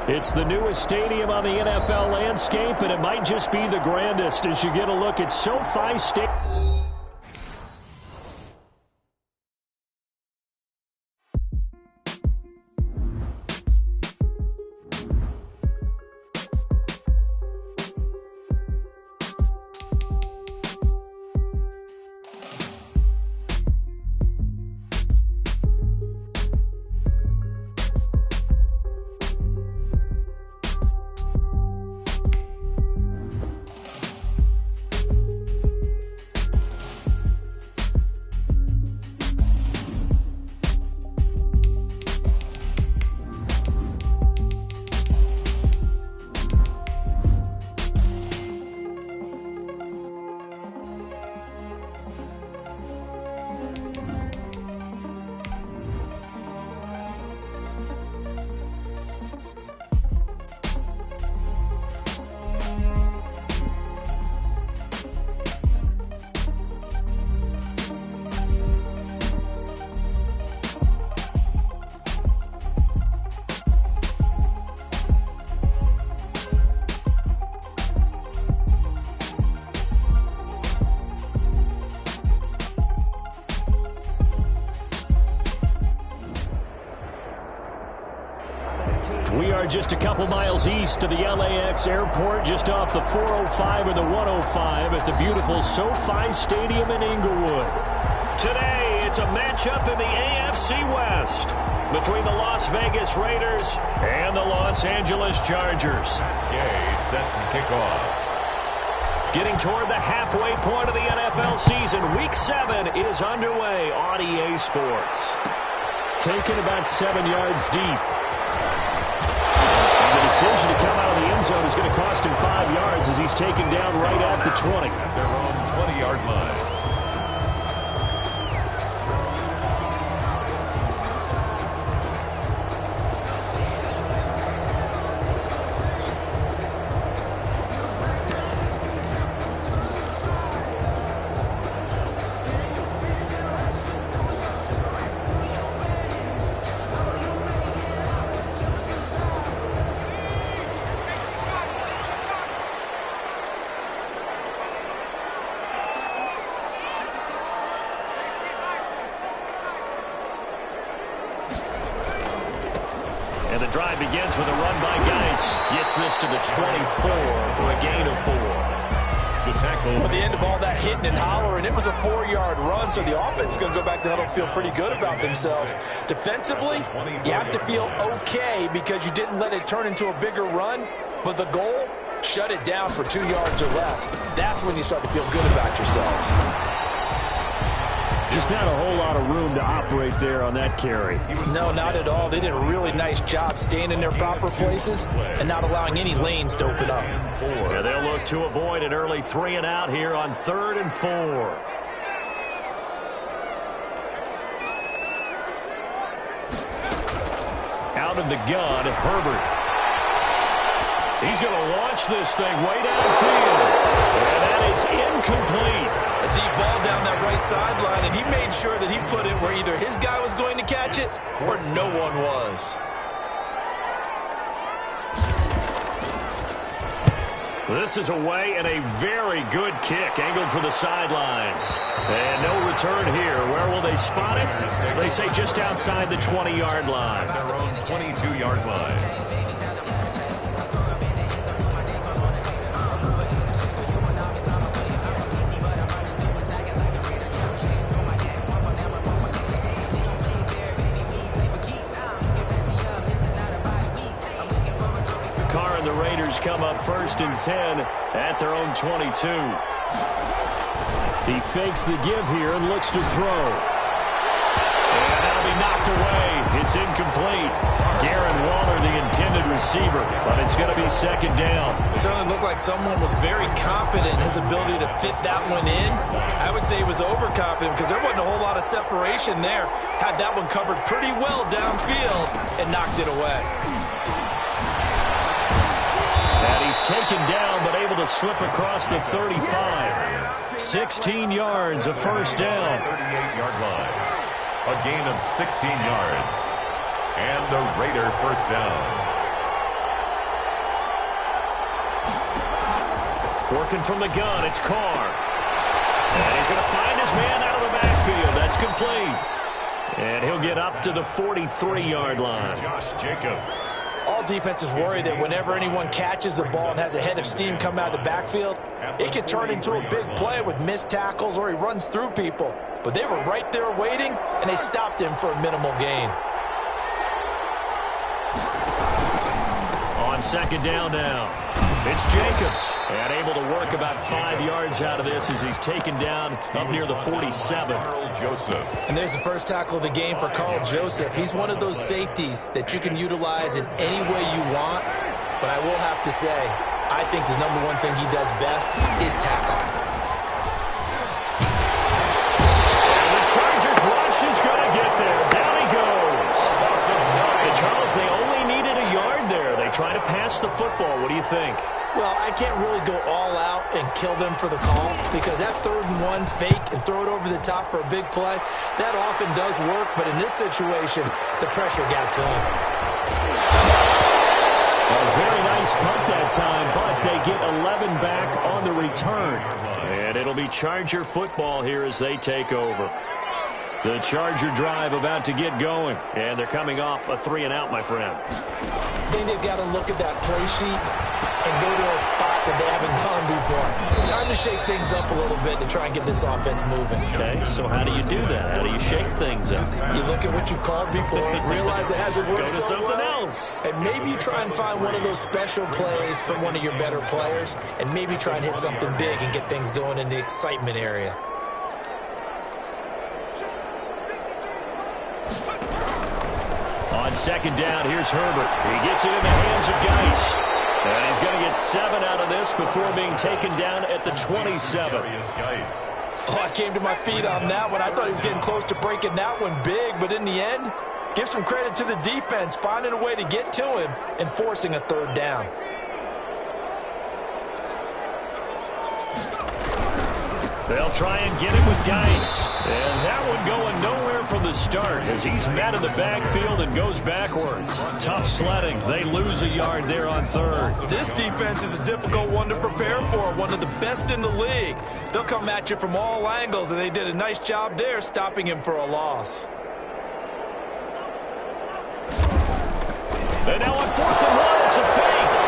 It's the newest stadium on the NFL landscape, and it might just be the grandest as you get a look at SoFi Stadium. We are just a couple miles east of the LAX airport, just off the 405 or the 105 at the beautiful SoFi Stadium in Inglewood. Today, it's a matchup in the AFC West between the Las Vegas Raiders and the Los Angeles Chargers. Okay, set to kick off. Getting toward the halfway point of the NFL season, Week 7 is underway on EA Sports. Taken about 7 yards deep. Decision to come out of the end zone is going to cost him 5 yards as he's taken down right at the 20. At their own 20-yard line. And the drive begins with a run by Geis. Gets this to the 24 for a gain of 4. The tackle. At the end of all that hitting and hollering, it was a 4-yard run, so the offense is going to go back to huddle and feel pretty good about themselves. Defensively, you have to feel okay because you didn't let it turn into a bigger run, but the goal, shut it down for 2 yards or less. That's when you start to feel good about yourselves. Just not a whole lot of room to operate there on that carry. No, not at all. They did a really nice job staying in their proper places and not allowing any lanes to open up. Yeah, they'll look to avoid an early 3 and out here on 3rd and 4. Out of the gun, Herbert. He's going to launch this thing way downfield. And that is incomplete. A deep ball down that right sideline, and he made sure that he put it where either his guy was going to catch it or no one was. This is away and a very good kick angled for the sidelines. And no return here. Where will they spot it? They say just outside the 20-yard line. Their own 22-yard line. The Raiders come up 1st and 10 at their own 22. He fakes the give here and looks to throw. And that'll be knocked away. It's incomplete. Darren Waller, the intended receiver, but it's going to be 2nd down. It certainly looked like someone was very confident in his ability to fit that one in. I would say he was overconfident because there wasn't a whole lot of separation there. Had that one covered pretty well downfield and knocked it away. He's taken down, but able to slip across the 35. 16 yards, a 1st down. 38-yard line. A gain of 16 yards. And a Raider 1st down. Working from the gun, it's Carr. And he's going to find his man out of the backfield. That's complete. And he'll get up to the 43-yard line. Josh Jacobs. All defenses worry that whenever anyone catches the ball and has a head of steam come out of the backfield, it can turn into a big play with missed tackles or he runs through people. But they were right there waiting, and they stopped him for a minimal gain. On second down now, it's Jacobs. And able to work about 5 yards out of this as he's taken down up near the 47. And there's the first tackle of the game for Carl Joseph. He's one of those safeties that you can utilize in any way you want. But I will have to say, I think the number one thing he does best is tackle. And the Chargers rush is going to get there. Down he goes. And Charles, they only needed a yard there. They try to pass the football. What do you think? Well, I can't really go all out and kill them for the call because that 3rd and 1 fake and throw it over the top for a big play, that often does work. But in this situation, the pressure got to him. A very nice punt that time, but they get 11 back on the return. And it'll be Charger football here as they take over. The Charger drive about to get going. And they're coming off a 3-and-out, my friend. I think they've got to look at that play sheet and go to a spot that they haven't gone before. Time to shake things up a little bit to try and get this offense moving. Okay, so how do you do that? How do you shake things up? You look at what you've called before, realize it hasn't worked Go to so something well, else. and maybe you try and find one of those special plays from one of your better players, and maybe try and hit something big and get things going in the excitement area. On second down, here's Herbert. He gets it in the hands of Geis. And he's going to get 7 out of this before being taken down at the 27. Oh, I came to my feet on that one. I thought he was getting close to breaking that one big, but in the end, give some credit to the defense, finding a way to get to him and forcing a 3rd down. They'll try and get him with Geis. And that one going nowhere from the start as he's met in the backfield and goes backwards. Tough sledding. They lose a yard there on 3rd. This defense is a difficult one to prepare for, one of the best in the league. They'll come at you from all angles, and they did a nice job there stopping him for a loss. And now on 4th and 1, it's a fake.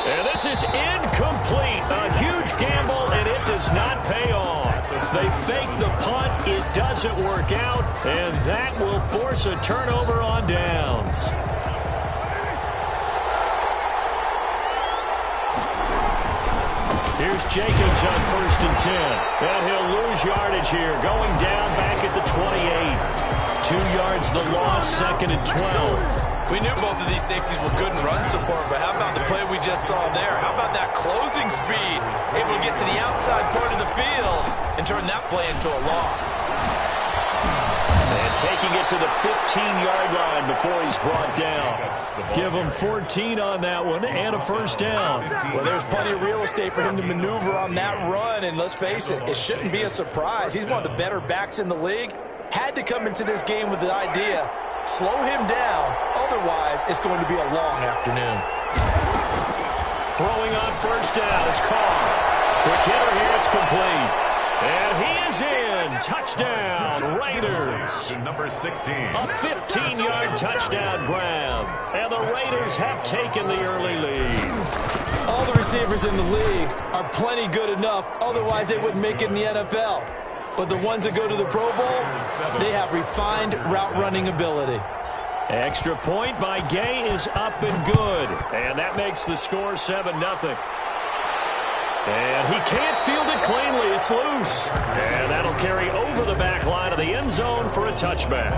And this is incomplete. A huge gamble, and it does not pay off. They fake the punt. It doesn't work out, and that will force a turnover on downs. Here's Jacobs on 1st and 10. And he'll lose yardage here, going down back at the 28. 2 yards the loss, 2nd and 12. We knew both of these safeties were good in run support, but how about the play we just saw there? How about that closing speed? Able to get to the outside part of the field and turn that play into a loss. And taking it to the 15-yard line before he's brought down. Give him 14 on that one and a 1st down. Well, there's plenty of real estate for him to maneuver on that run, and let's face it, it shouldn't be a surprise. He's one of the better backs in the league. Had to come into this game with the idea, slow him down, otherwise it's going to be a long afternoon. Throwing on 1st down is Carr. Quick hitter here, it's complete. And he is in. Touchdown, Raiders. Number 16. A 15-yard touchdown grab. And the Raiders have taken the early lead. All the receivers in the league are plenty good enough, otherwise they wouldn't make it in the NFL. But the ones that go to the Pro Bowl, they have refined route running ability. Extra point by Gay is up and good. And that makes the score 7-0. And he can't field it cleanly. It's loose. And that'll carry over the back line of the end zone for a touchback.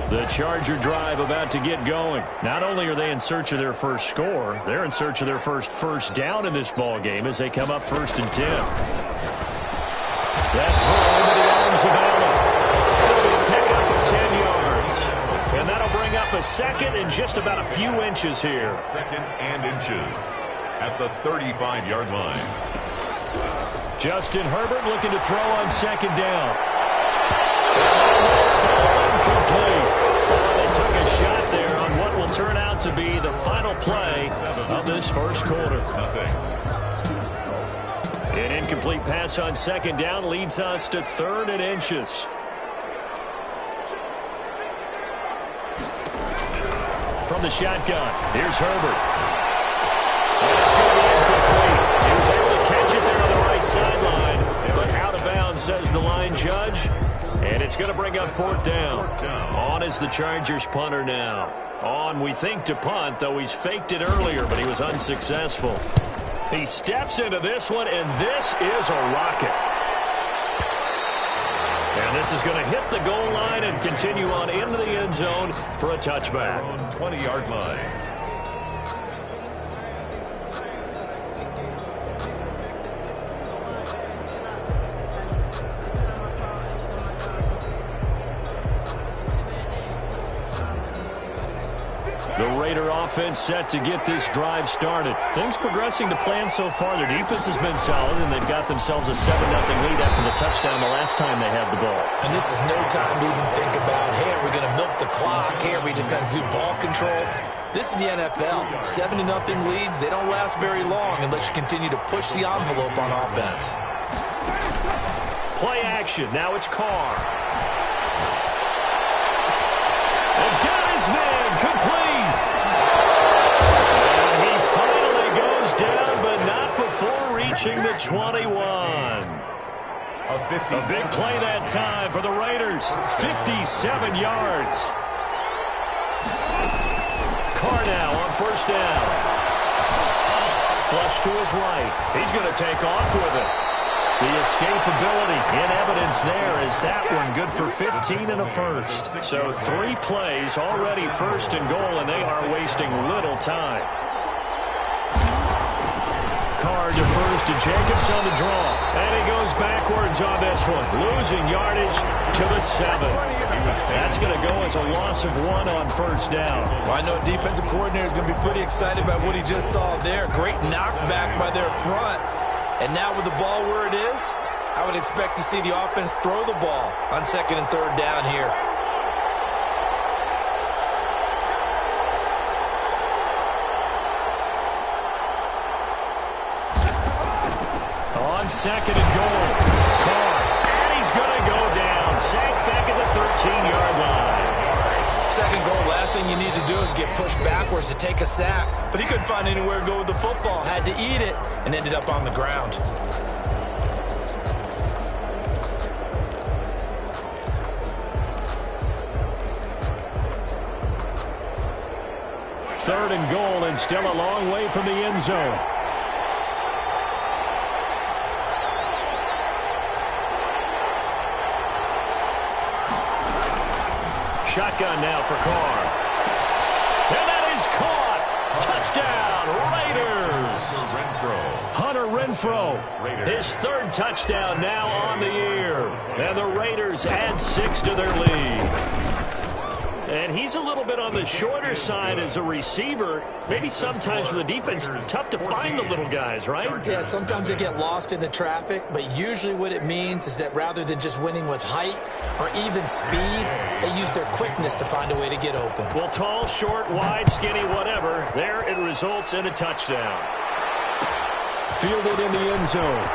The Charger drive about to get going. Not only are they in search of their first score, they're in search of their first down in this ball game as they come up 1st and 10. That throw into the arms of Allen. It'll be a pickup of 10 yards. And that'll bring up a 2nd and just about a few inches here. 2nd and inches at the 35-yard line. Justin Herbert looking to throw on 2nd down. Incomplete. They took a to be the final play of this first quarter. An incomplete pass on second down leads us to 3rd and inches. From the shotgun, here's Herbert. And it's going to be incomplete. He was able to catch it there on the right sideline, but out of bounds, says the line judge. And it's going to bring up 4th down. On is the Chargers punter now. On, we think, to punt, though he's faked it earlier, but he was unsuccessful. He steps into this one, and this is a rocket. And this is going to hit the goal line and continue on into the end zone for a touchback. 20-yard line. The Raider offense set to get this drive started. Things progressing to plan so far. Their defense has been solid, and they've got themselves a 7-0 lead after the touchdown the last time they had the ball. And this is no time to even think about, hey, are we going to milk the clock? Hey, are we just going to do ball control? This is the NFL. 7-0 leads, they don't last very long unless you continue to push the envelope on offense. Play action. Now it's Carr. And got his man complete. And he finally goes down, but not before reaching the 21. A big play that time for the Raiders. 57 yards. Carr now on 1st down. Flush to his right. He's going to take off with it. The escapability in evidence there is that one good for 15 and a first. So 3 plays already 1st and goal, and they are wasting little time. Carr defers to Jacobs on the draw. And he goes backwards on this one. Losing yardage to the 7. That's going to go as a loss of 1 on 1st down. Well, I know defensive coordinator is going to be pretty excited about what he just saw there. Great knockback by their front. And now with the ball where it is, I would expect to see the offense throw the ball on 2nd and 3rd down here. On 2nd and goal, Carr, and he's going to go down. Sacked back at the 13-yard line. 2nd goal, last thing you need to do is get pushed backwards to take a sack. But he couldn't find anywhere to go with the football, had to eat it, and ended up on the ground. Third and goal, and still a long way from the end zone. Shotgun now for Carr. And that is caught. Touchdown, Raiders. Hunter Renfrow, his 3rd touchdown now on the year. And the Raiders add 6 to their lead. And he's a little bit on the shorter side as a receiver. Maybe sometimes for the defense, tough to find the little guys, right? Yeah, sometimes they get lost in the traffic, but usually what it means is that rather than just winning with height or even speed, they use their quickness to find a way to get open. Well, tall, short, wide, skinny, whatever, there it results in a touchdown. Fielded in the end zone.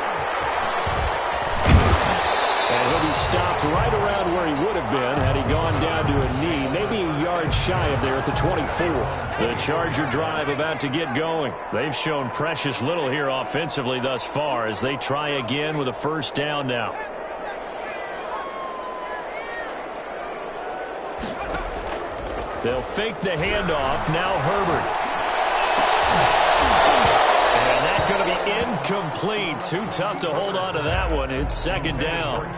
And he'll be stopped right around where he would have been had he gone down to a knee, maybe a yard shy of there at the 24. The Charger drive about to get going. They've shown precious little here offensively thus far as they try again with a 1st down now. They'll fake the handoff. Now Herbert. And that's going to be incomplete. Too tough to hold on to that one. It's 2nd down.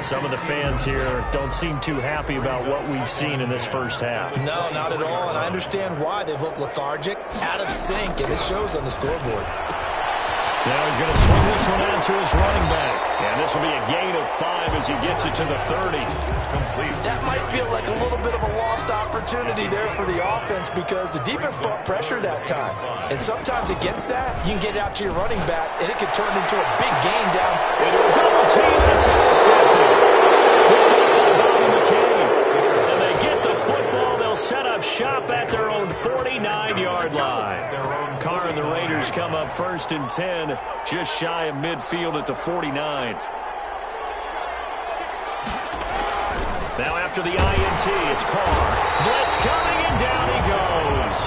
Some of the fans here don't seem too happy about what we've seen in this first half. No, not at all. And I understand why. They've looked lethargic, out of sync, and it shows on the scoreboard. Now he's going to swing this one out to his running back. And this will be a gain of 5 as he gets it to the 30. That might feel like a little bit of a lost opportunity there for the offense because the defense brought pressure that time. And sometimes against that, you can get it out to your running back, and it could turn into a big gain down. Into a double team, that's intercepted. Picked up by Bobby McCain. And they get the football. They'll set up shop at their own 40. first and 10, just shy of midfield at the 49. Now after the INT, it's Carr. Blitz coming, and down he goes.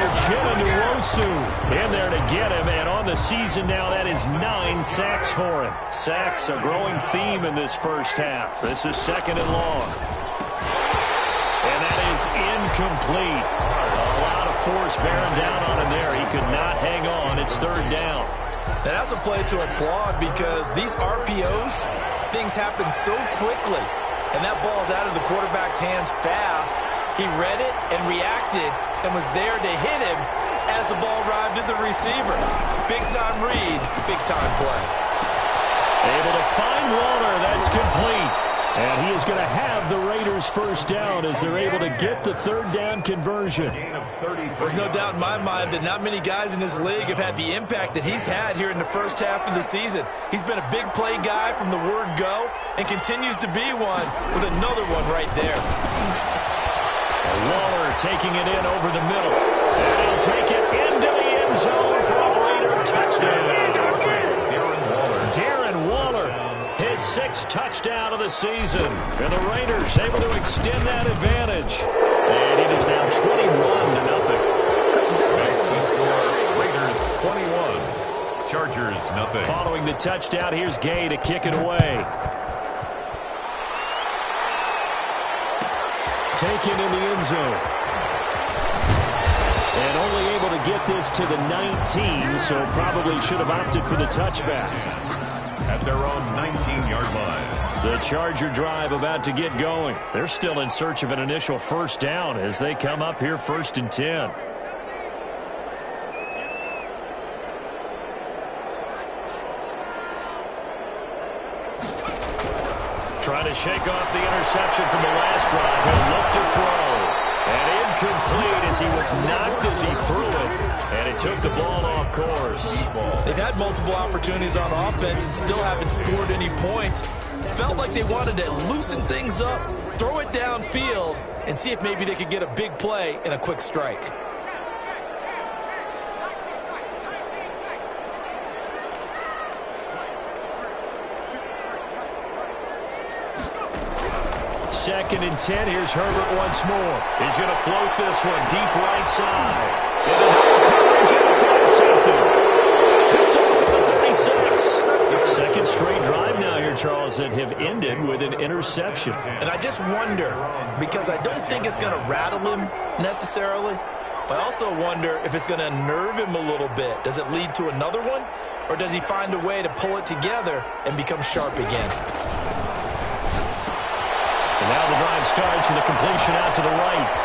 Uchenna Nwosu in there to get him, and on the season now, that is 9 sacks for him. Sacks, a growing theme in this first half. This is second and long. And that is incomplete. A lot of force bearing down on him there. He could not hang on. It's third down. And that's a play to applaud because these RPOs, things happen so quickly. And that ball's out of the quarterback's hands fast. He read it and reacted and was there to hit him as the ball arrived at the receiver. Big-time read, big-time play. Able to find Waller. That's complete. And he is going to have the Raiders first down as they're able to get the third down conversion. There's no doubt in my mind that not many guys in this league have had the impact that he's had here in the first half of the season. He's been a big play guy from the word go and continues to be one with another one right there. Waller taking it in over the middle. And he'll take it into the end zone for a Raider touchdown. Darren Waller, his 6th touchdown of the season. And the Raiders able to extend that advantage. And it is now 21-0. That's the score. Raiders 21. Chargers nothing. Following the touchdown, here's Gay to kick it away. Taken in the end zone. And only able to get this to the 19, so probably should have opted for the touchback. At their own 19-yard line. The Charger drive about to get going. They're still in search of an initial first down as they come up here first and 10. Trying to shake off the interception from the last drive. He'll look to throw. And incomplete as he was knocked as he threw it. And it took the ball off course. They've had multiple opportunities on offense and still haven't scored any points. Felt like they wanted to loosen things up, throw it downfield, and see if maybe they could get a big play and a quick strike. Second and 10. Here's Herbert once more. He's going to float this one deep right side. Into the coverage, and it's intercepted. Picked off at the 36. Second straight drive now here, Charles, that have ended with an interception. And I just wonder, because I don't think it's going to rattle him necessarily, but I also wonder if it's going to nerve him a little bit. Does it lead to another one, or does he find a way to pull it together and become sharp again? And now the drive starts with a completion out to the right.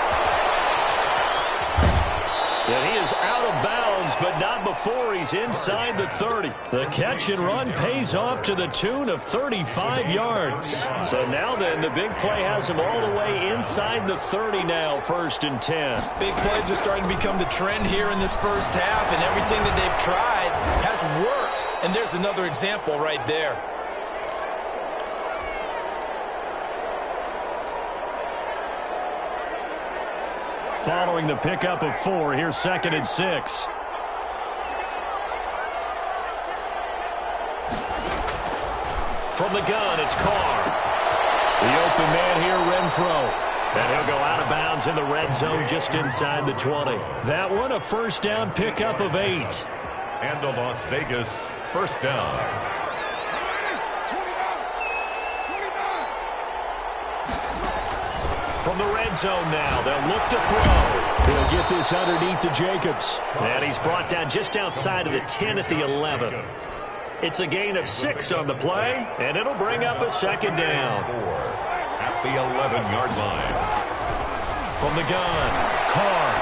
And he is out of bounds, but not before he's inside the 30. The catch and run pays off to the tune of 35 yards. So now then, the big play has him all the way inside the 30 now, first and 10. Big plays are starting to become the trend here in this first half, and everything that they've tried has worked. And there's another example right there. Following the pickup of 4, here's second and 6. From the gun, it's Carr. The open man here, Renfro. And he'll go out of bounds in the red zone just inside the 20. That one, a first down pickup of 8. And a Las Vegas first down. From the red zone now, they'll look to throw. He'll get this underneath to Jacobs. And he's brought down just outside of the 10 at the 11. It's a gain of 6 on the play, and it'll bring up a second down. At the 11-yard line. From the gun, Carr.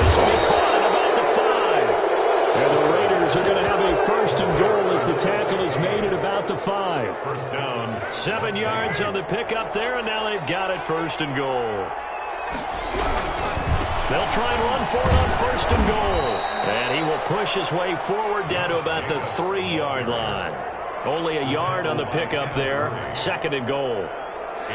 This will be caught at about the 5. And the Raiders are going to have a first and goal as the tackle is made at about the 5. First down. 7 yards on the pickup there, and now they've got it first and goal. They'll try and run for it on first and goal. And he will push his way forward down to about the 3-yard line. Only a yard on the pickup there. Second and goal.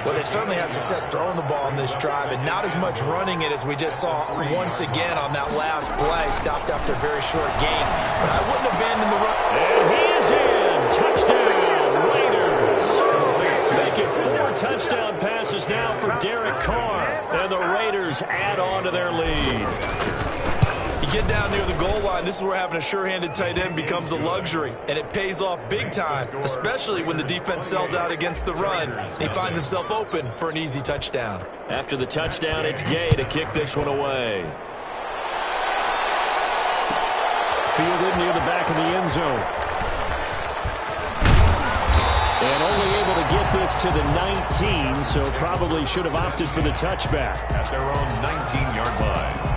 Well, they've certainly had success throwing the ball on this drive and not as much running it as we just saw once again on that last play. Stopped after a very short gain, but I wouldn't abandon the run. And he is in. Touchdown, Raiders. Making 4 touchdown passes now for Derek Carr, and the Raiders add on to their lead. You get down near the goal line, this is where having a sure-handed tight end becomes a luxury, and it pays off big time, especially when the defense sells out against the run. He finds himself open for an easy touchdown. After the touchdown, it's Gay to kick this one away. Fielded near the back of the end zone. And only able to get this to the 19, so probably should have opted for the touchback. At their own 19-yard line.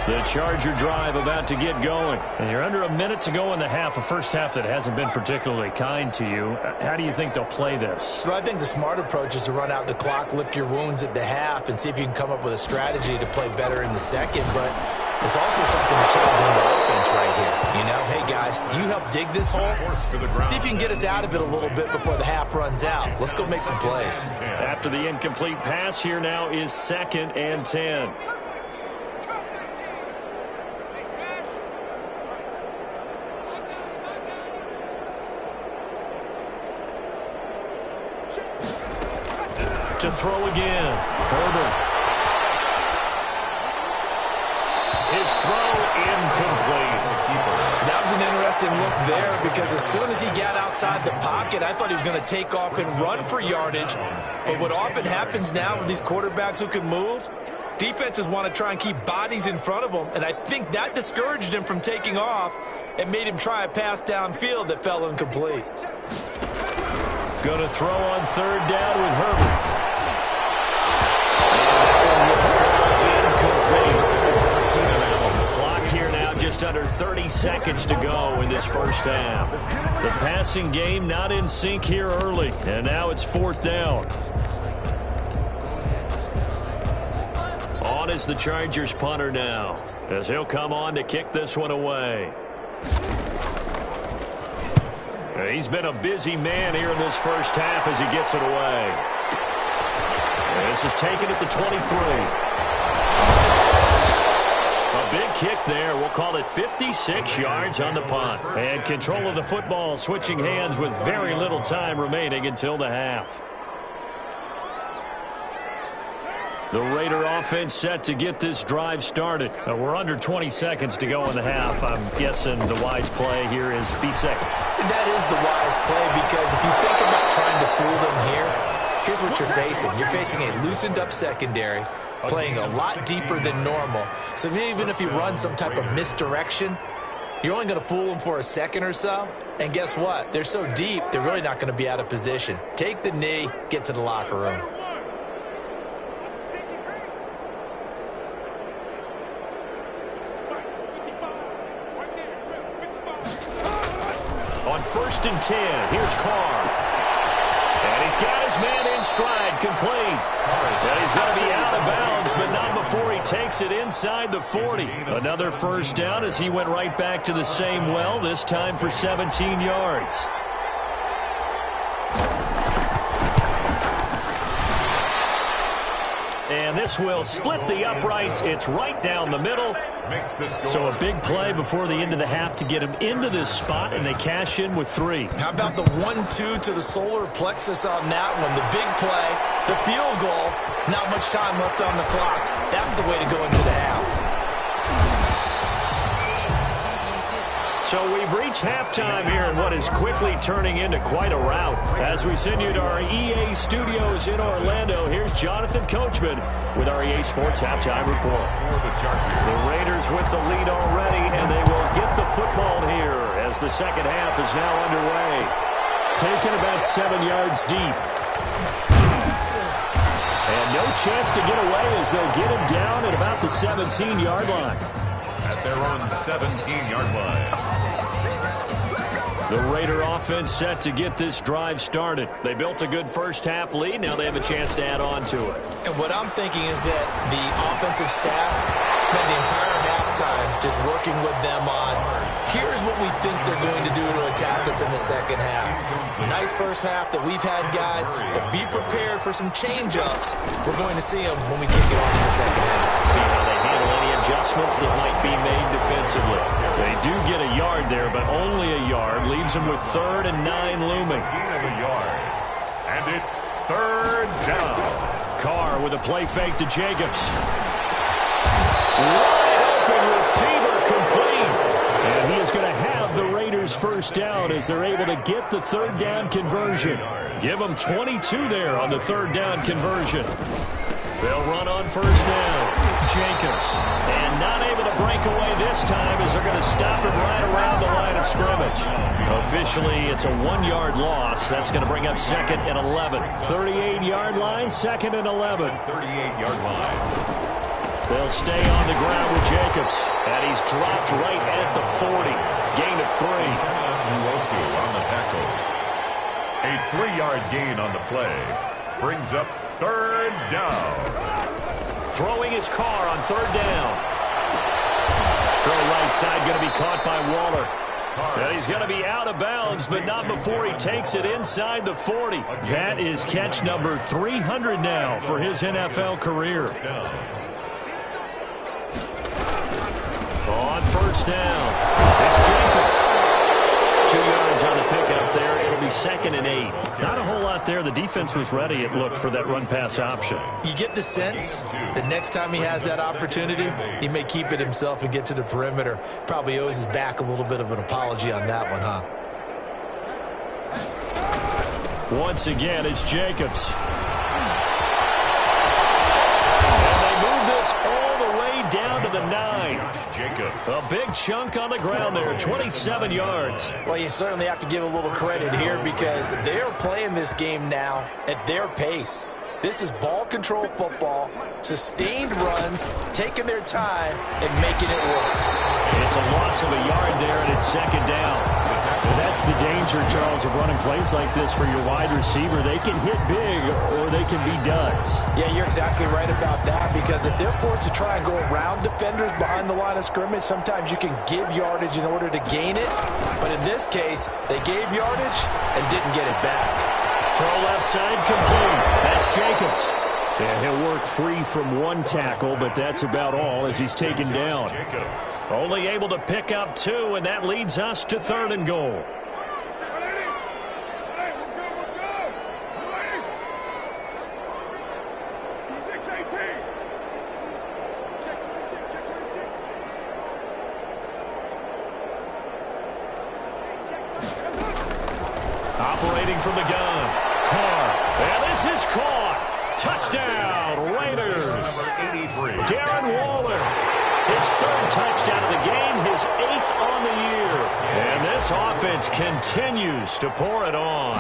The Charger drive about to get going. And you're under a minute to go in the half, a first half that hasn't been particularly kind to you. How do you think they'll play this? Well, I think the smart approach is to run out the clock, lick your wounds at the half, and see if you can come up with a strategy to play better in the second. But there's also something to challenge in the offense right here. You know, hey, guys, you help dig this hole. See if you can get us out of it a little bit before the half runs out. Let's go make some plays. After the incomplete pass, here now is 2nd and 10. To throw again. Herbert. His throw incomplete. That was an interesting look there because as soon as he got outside the pocket, I thought he was going to take off and run for yardage. But what often happens now with these quarterbacks who can move, defenses want to try and keep bodies in front of them, and I think that discouraged him from taking off and made him try a pass downfield that fell incomplete. Going to throw on 3rd down with Herbert. Clock here now just under 30 seconds to go in this first half. The passing game not in sync here early, and now it's 4th down. On is the Chargers punter now, as he'll come on to kick this one away. He's been a busy man here in this first half as he gets it away. This is taken at the 23. A big kick there. We'll call it 56 yards on the punt. And control of the football switching hands with very little time remaining until the half. The Raider offense set to get this drive started. We're under 20 seconds to go in the half. I'm guessing the wise play here is be safe. That is the wise play because if you think about trying to fool them here, here's what you're facing. You're facing a loosened up secondary, playing a lot deeper than normal. So even if you run some type of misdirection, you're only going to fool them for a second or so. And guess what? They're so deep, they're really not going to be out of position. Take the knee, get to the locker room. On 1st and 10, here's Carr. And he's got his man in stride, complete. And he's going to be out of bounds, but not before he takes it inside the 40. Another first down as he went right back to the same well, this time for 17 yards. And this will split the uprights. It's right down the middle. So a big play before the end of the half to get him into this spot, and they cash in with 3. How about the 1-2 to the solar plexus on that one? The big play, the field goal, not much time left on the clock. That's the way to go into the half. So we've reached halftime here in what is quickly turning into quite a rout. As we send you to our EA studios in Orlando, here's Jonathan Coachman with our EA Sports Halftime Report. The Raiders with the lead already, and they will get the football here as the second half is now underway. Taken about 7 yards deep. And no chance to get away as they'll get him down at about the 17-yard line. At their own 17-yard line. The Raider offense set to get this drive started. They built a good first half lead. Now they have a chance to add on to it. And what I'm thinking is that the offensive staff spent the entire halftime just working with them on Here's what we think they're going to do to attack us in the second half. Nice first half that we've had, guys, but be prepared for some change-ups. We're going to see them when we kick it on in the second half. See how they handle any adjustments that might be made defensively. They do get a yard there, but only a yard. Leaves them with 3rd and 9 looming. Gain of a yard. And it's 3rd down. Carr with a play fake to Jacobs. Wide open receiver complete. And he is going to have the Raiders first down as they're able to get the 3rd down conversion. Give them 22 there on the 3rd down conversion. They'll run on first down. Jacobs. And not able to break away this time as they're going to stop him right around the line of scrimmage. Officially, it's a 1-yard loss. That's going to bring up 2nd and 11. 38-yard line, 2nd and 11. 38-yard line. They'll stay on the ground with Jacobs. And he's dropped right at the 40. Gain of 3. Uosu on the tackle. A 3-yard gain on the play. Brings up 3rd down. Throwing his Carr on 3rd down. Throw right side going to be caught by Waller. And he's going to be out of bounds, but not before he takes it inside the 40. That is catch number 300 now for his NFL career. On first down, it's Jacobs. 2 yards on the pickup there. It'll be 2nd and 8. Not a whole lot there. The defense was ready, it looked, for that run-pass option. You get the sense that next time he has that opportunity, he may keep it himself and get to the perimeter. Probably owes his back a little bit of an apology on that one, huh? Once again, it's Jacobs. And they move this all the way down to the 9. Jacobs. A big chunk on the ground there, 27 yards. Well, you certainly have to give a little credit here because they're playing this game now at their pace. This is ball control football, sustained runs, taking their time and making it work. It's a loss of a yard there, and it's 2nd down. Well, that's the danger, Charles, of running plays like this for your wide receiver. They can hit big or they can be duds. Yeah, you're exactly right about that because if they're forced to try and go around defenders behind the line of scrimmage, sometimes you can give yardage in order to gain it. But in this case, they gave yardage and didn't get it back. Throw left side complete. That's Jacobs. Yeah, he'll work free from one tackle, but that's about all as he's taken down. Only able to pick up 2, and that leads us to 3rd and goal. Operating from the gun. Carr. And this is caught. Touchdown, Raiders. Darren Waller. His 3rd touchdown of the game, his 8th on the year. And this offense continues to pour it on.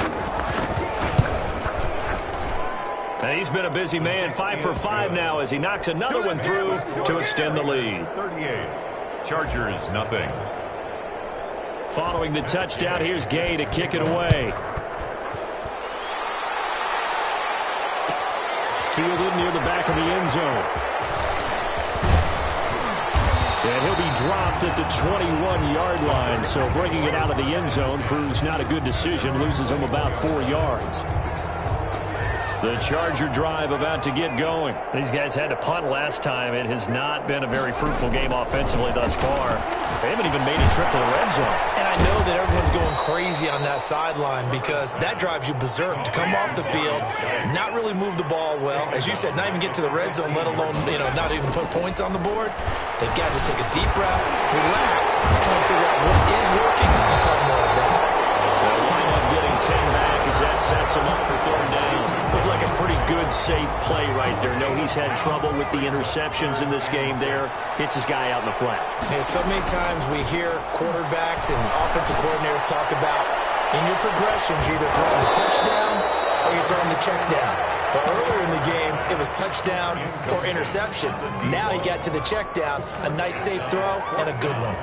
And he's been a busy man, 5 for 5 now as he knocks another one through to extend the lead. 38. Chargers, nothing. Following the touchdown, here's Gay to kick it away. Fielded near the back of the end zone. And he'll be dropped at the 21-yard line, so bringing it out of the end zone proves not a good decision, loses him about 4 yards. The Charger drive about to get going. These guys had to punt last time. It has not been a very fruitful game offensively thus far. They haven't even made a trip to the red zone. And I know that everyone's going crazy on that sideline because that drives you berserk to come off the field, not really move the ball well. As you said, not even get to the red zone, let alone, not even put points on the board. They've got to just take a deep breath, relax, try and figure out what is working and call more of that. They'll wind up getting 10 back as that sets them up for 3rd down. Looked like a pretty good, safe play right there. No, he's had trouble with the interceptions in this game there. Hits his guy out in the flat. Yeah, so many times we hear quarterbacks and offensive coordinators talk about in your progressions, you're either throwing the touchdown or you're throwing the check down. But earlier in the game, it was touchdown or interception. Now he got to the check down, a nice safe throw and a good one.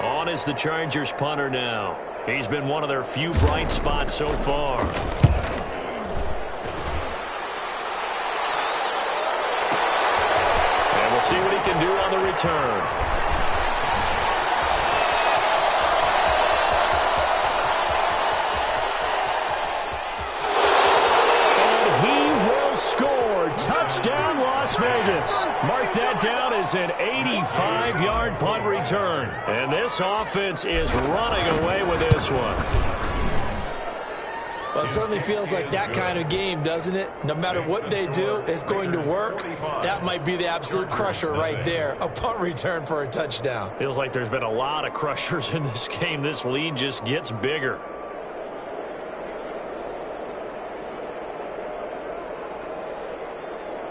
On is the Chargers punter now. He's been one of their few bright spots so far. And we'll see what he can do on the return. Mark that down as an 85-yard punt return. And this offense is running away with this one. Well, it certainly feels like that kind of game, doesn't it? No matter what they do, it's going to work. That might be the absolute crusher right there. A punt return for a touchdown. Feels like there's been a lot of crushers in this game. This lead just gets bigger.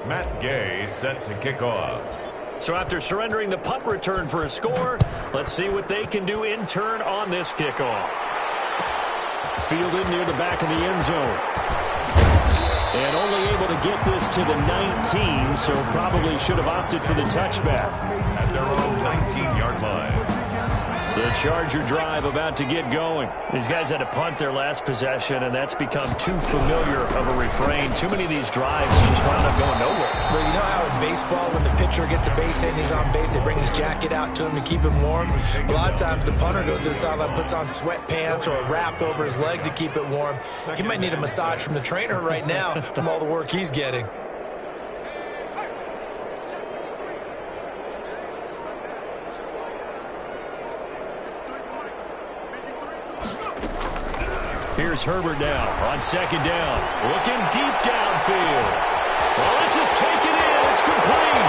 Matt Gay set to kick off. So after surrendering the punt return for a score, let's see what they can do in turn on this kickoff. Fielded near the back of the end zone. And only able to get this to the 19, so probably should have opted for the touchback. At their own 19-yard line. The Charger drive about to get going. These guys had to punt their last possession, and that's become too familiar of a refrain. Too many of these drives just wound up going nowhere. Well, you know how in baseball, when the pitcher gets a base hit and he's on base, they bring his jacket out to him to keep him warm? A lot of times the punter goes to the sideline, puts on sweatpants or a wrap over his leg to keep it warm. He might need a massage from the trainer right now from all the work he's getting. Here's Herbert now on second down. Looking deep downfield. Well, this is taken in. It's complete.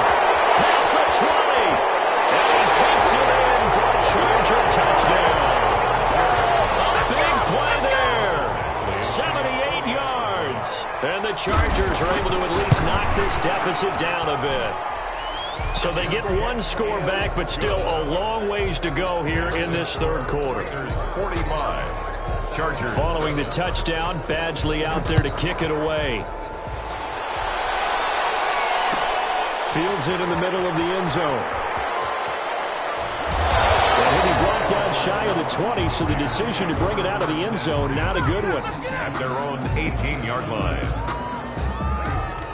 Past the 20. And he takes it in for a Charger touchdown. A big play there. 78 yards. And the Chargers are able to at least knock this deficit down a bit. So they get one score back, but still a long ways to go here in this third quarter. 45. Chargers. Following the touchdown, Badgley out there to kick it away. Fields it in the middle of the end zone. And he'll be brought down shy of the 20, so the decision to bring it out of the end zone, not a good one. At their own 18-yard line.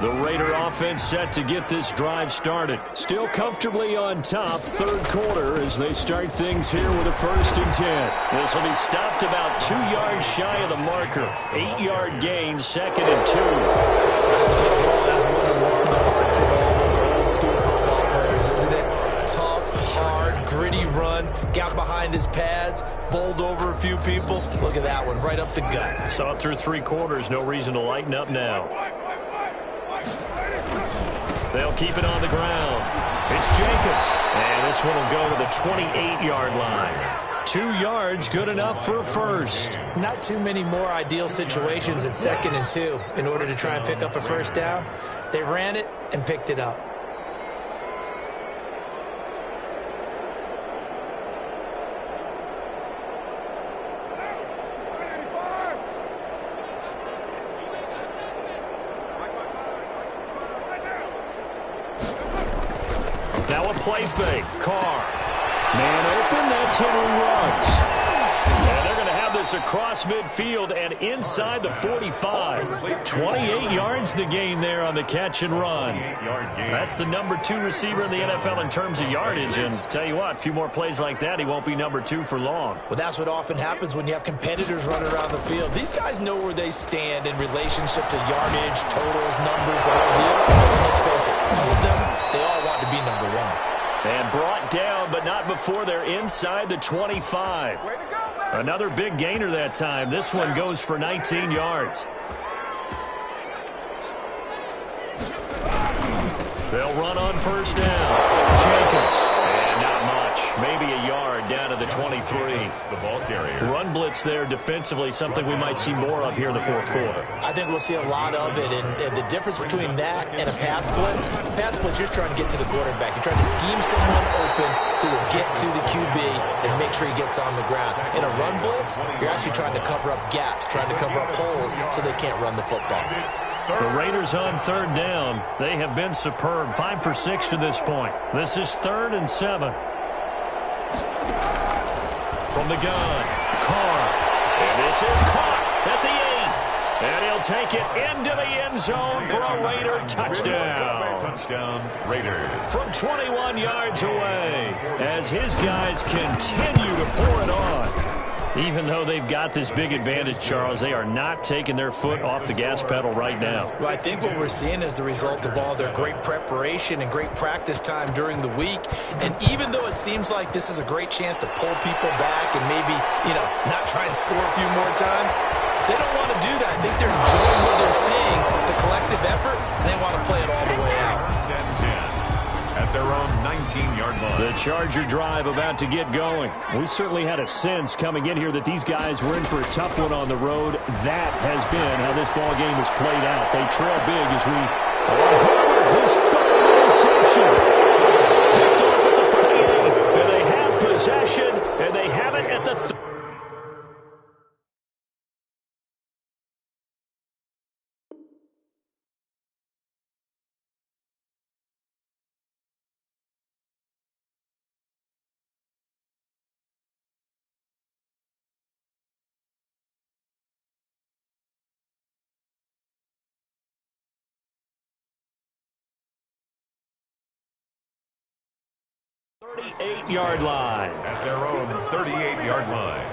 The Raider offense set to get this drive started. Still comfortably on top, third quarter, as they start things here with a 1st and 10. This will be stopped about 2 yards shy of the marker. 8-yard gain, 2nd and 2. That's one of the hearts of all those old school football players, isn't it? Tough, hard, gritty run, got behind his pads, bowled over a few people. Look at that one, right up the gut. Saw it through 3 quarters, no reason to lighten up now. They'll keep it on the ground. It's Jacobs. And this one will go to the 28-yard line. 2 yards, good enough for a first. Not too many more ideal situations at 2nd and 2 in order to try and pick up a first down. They ran it and picked it up. Now a play fake. Carr. Man open. That's Henry Ruggs. And they're going to have this across midfield and inside the 45. 28 yards the gain there on the catch and run. That's the number 2 receiver in the NFL in terms of yardage. And tell you what, a few more plays like that, he won't be number 2 for long. Well, that's what often happens when you have competitors running around the field. These guys know where they stand in relationship to yardage, totals, numbers, the whole deal. And let's face it, all of them, they all want to be number 1. And brought down, but not before they're inside the 25. Another big gainer that time. This one goes for 19 yards. They'll run on first down. Jacobs. And not much. Maybe a yard down to the 23. The ball carrier. Run blitz there defensively, something we might see more of here in the fourth quarter. I think we'll see a lot of it, and the difference between that and a pass blitz, you're trying to get to the quarterback. You're trying to scheme someone open who will get to the QB and make sure he gets on the ground. In a run blitz, you're actually trying to cover up gaps, trying to cover up holes so they can't run the football. The Raiders on third down. They have been superb. 5 for 6 to this point. This is 3rd and 7. From the gun, Carr. And this is caught at the 8. And he'll take it into the end zone for a Raider touchdown. Touchdown, Raiders. From 21 yards away, as his guys continue to pour it on. Even though they've got this big advantage, Charles, they are not taking their foot off the gas pedal right now. Well, I think what we're seeing is the result of all their great preparation and great practice time during the week. And even though it seems like this is a great chance to pull people back and maybe, not try and score a few more times, they don't want to do that. I think they're enjoying what they're seeing, the collective effort, and they want to play it all the way out. First and 10 at their own 19-yard line. The Charger drive about to get going. We certainly had a sense coming in here that these guys were in for a tough one on the road. That has been how this ball game has played out. They trail big as we his third interception. Picked off at the 38. And they have possession, and they have it at the 30. Yard line. At their own 38-yard line.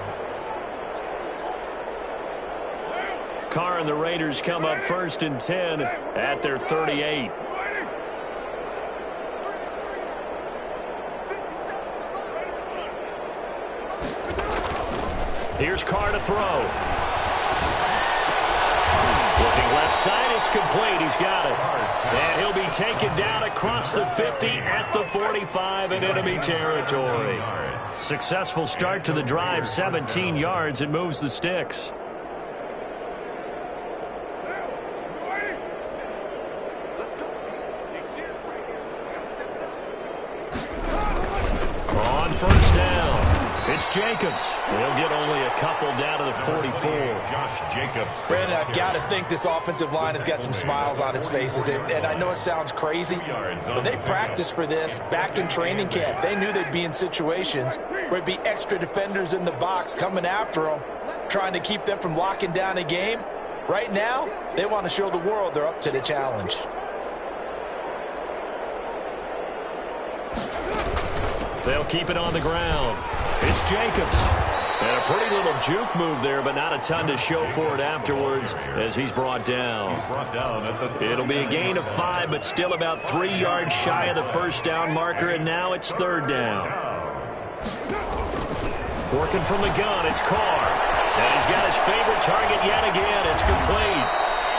Carr and the Raiders come up first and 10 at their 38. Here's Carr to throw. Looking left side, it's complete. He's got it. And he'll be taken down across the 50 at the 45 in enemy territory. Successful start to the drive, 17 yards. It moves the sticks. On first down, it's Jacobs. They'll get only a couple down to the 44. Josh Jacobs. Brandon, I've got to think this offensive line has got some smiles on its faces. And I know it sounds crazy, but they practiced for this back in training camp. They knew they'd be in situations where it'd be extra defenders in the box coming after them, trying to keep them from locking down a game. Right now, they want to show the world they're up to the challenge. They'll keep it on the ground. It's Jacobs. And a pretty little juke move there, but not a ton to show for it afterwards as he's brought down. It'll be a gain of 5, but still about 3 yards shy of the first down marker, and now it's third down. Working from the gun, it's Carr. And he's got his favorite target yet again. It's complete.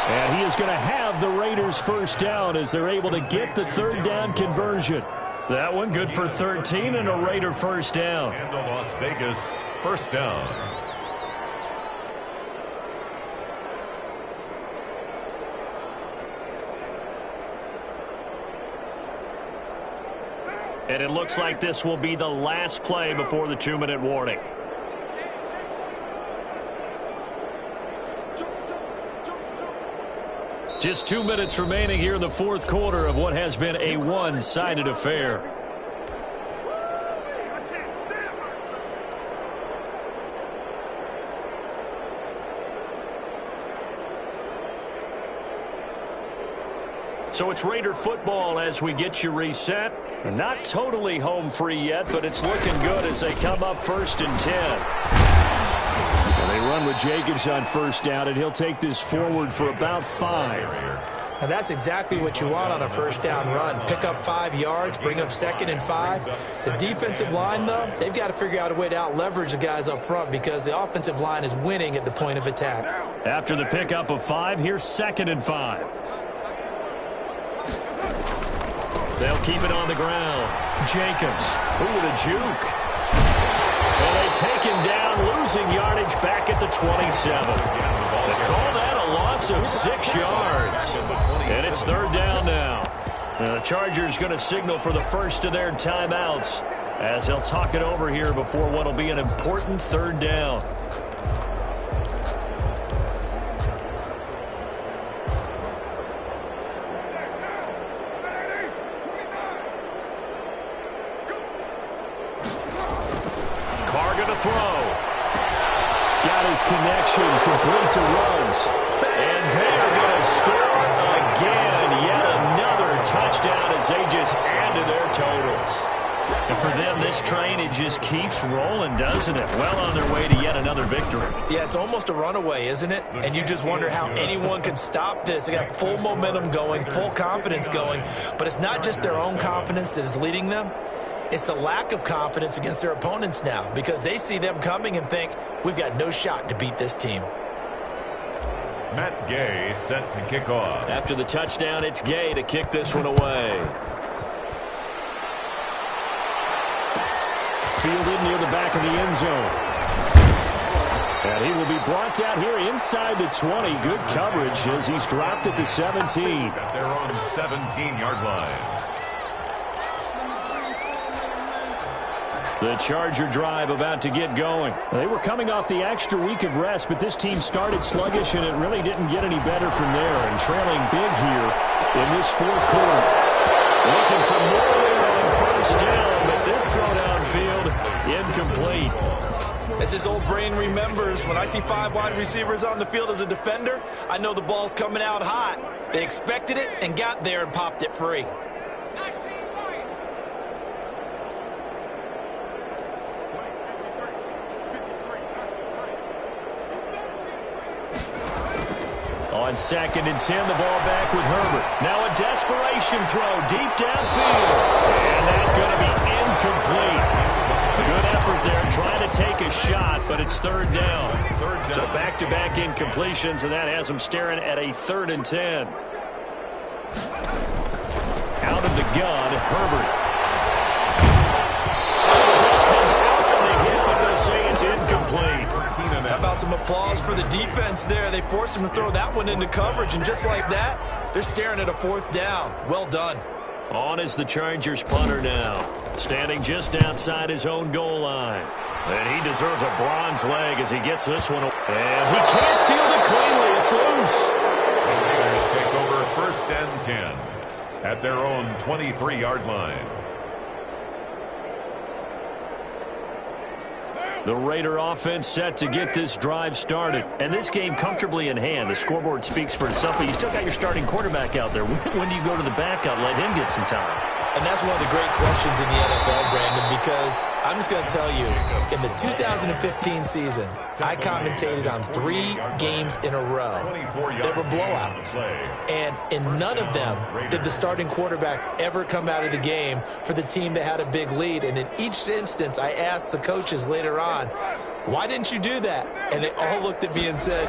And he is going to have the Raiders first down as they're able to get the third down conversion. That one good for 13 and a Raider first down. And the Las Vegas first down. And it looks like this will be the last play before the 2-minute warning. Just 2 minutes remaining here in the fourth quarter of what has been a one-sided affair. So it's Raider football as we get you reset. Not totally home free yet, but it's looking good as they come up first and 10. And they run with Jacobs on first down, and he'll take this forward for about 5. And that's exactly what you want on a first down run. Pick up 5 yards, bring up 2nd and 5. The defensive line, though, they've got to figure out a way to out-leverage the guys up front because the offensive line is winning at the point of attack. After the pickup of 5, here's 2nd and 5. They'll keep it on the ground. Jacobs, with a juke. And they take him down, losing yardage back at the 27. They call that a loss of 6 yards. And it's third down now. The Chargers going to signal for the first of their timeouts as they'll talk it over here before what will be an important third down. Throw. Got his connection, complete to Ruggs. And they're going to score again. Yet another touchdown as they just add to their totals. And for them, this train, it just keeps rolling, doesn't it? Well on their way to yet another victory. Yeah, it's almost a runaway, isn't it? And you just wonder how anyone can stop this. They got full momentum going, full confidence going. But it's not just their own confidence that is leading them. It's the lack of confidence against their opponents now, because they see them coming and think, we've got no shot to beat this team. Matt Gay set to kick off. After the touchdown, it's Gay to kick this one away. Fielded near the back of the end zone. And he will be brought down here inside the 20. Good coverage as he's dropped at the 17. At their own 17-yard line. The Charger drive about to get going. They were coming off the extra week of rest, but this team started sluggish, and it really didn't get any better from there. And trailing big here in this fourth quarter. Looking for more there on first down, but this throw downfield incomplete. As his old brain remembers, when I see 5 wide receivers on the field as a defender, I know the ball's coming out hot. They expected it and got there and popped it free. On 2nd and 10, the ball back with Herbert. Now a desperation throw deep downfield. And that's going to be incomplete. Good effort there trying to take a shot, but it's third down. So back-to-back incompletions, and that has them staring at a 3rd and 10. Out of the gun, Herbert. Comes out on the hit, but they'll say it's incomplete. How about some applause for the defense there? They forced him to throw that one into coverage, and just like that, they're staring at a 4th down. Well done. On is the Chargers punter now, standing just outside his own goal line. And he deserves a bronze leg as he gets this one. And he can't field it cleanly. It's loose. The Raiders take over 1st and 10 at their own 23-yard line. The Raider offense set to get this drive started. And this game comfortably in hand. The scoreboard speaks for itself, but you still got your starting quarterback out there. When do you go to the backup, let him get some time? And that's one of the great questions in the NFL, Brandon, because I'm just going to tell you, in the 2015 season, I commentated on 3 games in a row. They were blowouts. And in none of them did the starting quarterback ever come out of the game for the team that had a big lead. And in each instance, I asked the coaches later on, why didn't you do that? And they all looked at me and said,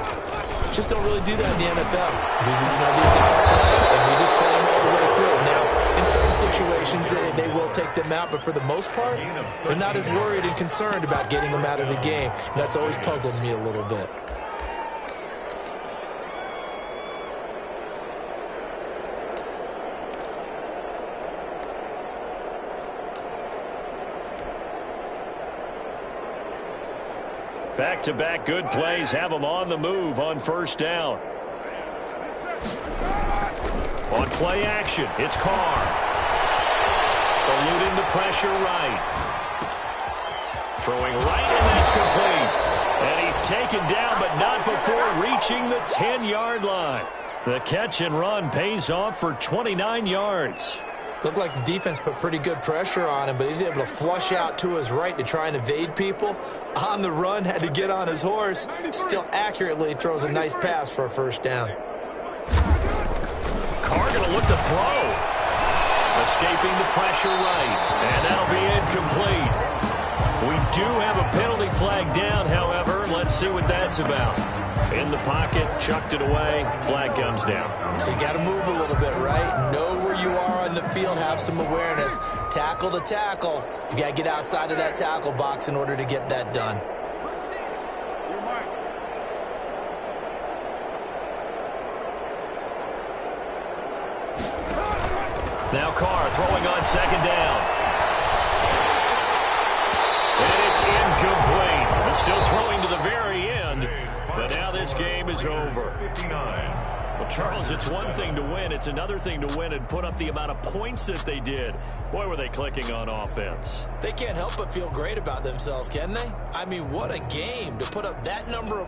just don't really do that in the NFL. These guys play, and we just play them all the way through. Now, in certain situations, they will take them out, but for the most part, they're not as worried and concerned about getting them out of the game. And that's always puzzled me a little bit. Back-to-back good plays have them on the move on first down. On play action, it's Carr. Eluding the pressure right. Throwing right, and that's complete. And he's taken down, but not before reaching the 10-yard line. The catch and run pays off for 29 yards. Looked like the defense put pretty good pressure on him, but he's able to flush out to his right to try and evade people. On the run, had to get on his horse. Still accurately throws a nice pass for a first down. Carr going to look to throw. Escaping the pressure right. And that'll be incomplete. We do have a penalty flag down, however. Let's see what that's about. In the pocket, chucked it away. Flag comes down. So you got to move a little bit, right? Know where you are on the field. Have some awareness. Tackle to tackle. You got to get outside of that tackle box in order to get that done. Now Carr throwing on second down. And it's incomplete. But still throwing to the very end. But now this game is over. 59. Well, Charles, it's one thing to win. It's another thing to win and put up the amount of points that they did. Boy, were they clicking on offense. They can't help but feel great about themselves, can they? I mean, what a game to put up that number of